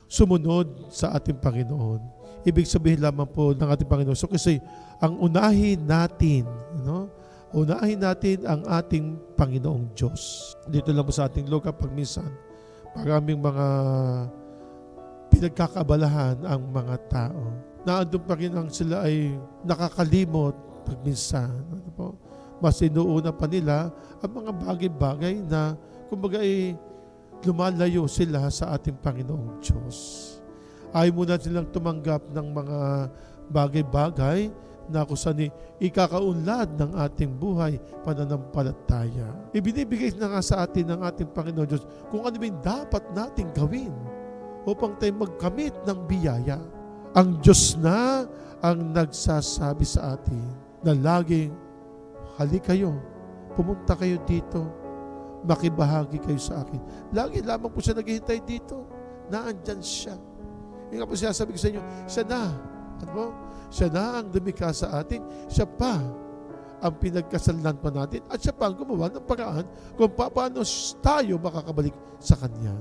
sumunod sa ating Panginoon. Ibig sabihin lamang po ng ating Panginoon. So kasi ang unahin natin, unahin natin ang ating Panginoong Diyos. Dito lang po sa ating lugar pag minsan, maraming mga pinagkakaabalahan ang mga tao. Naandun pa rin ang sila ay nakakalimot pag minsan. Mas inuuna pa nila ang mga bagay-bagay na kumbaga ay lumalayo sila sa ating Panginoong Diyos. Ayaw muna silang tumanggap ng mga bagay-bagay na kung saan ikakaunlad ng ating buhay pananampalataya. Ibinibigay na nga sa atin ng ating Panginoon Diyos kung ano yung dapat nating gawin upang tayo magkamit ng biyaya. Ang Diyos na ang nagsasabi sa atin na laging, halik kayo, pumunta kayo dito, makibahagi kayo sa akin. Lagi lamang po siya naghihintay dito, naandyan siya. Yung nga po sinasabi ko sa inyo, siya na, siya na ang lumikha sa atin, siya pa ang pinagkasalan pa natin, at siya pa ang gumawa ng paraan kung paano tayo makakabalik sa Kanya.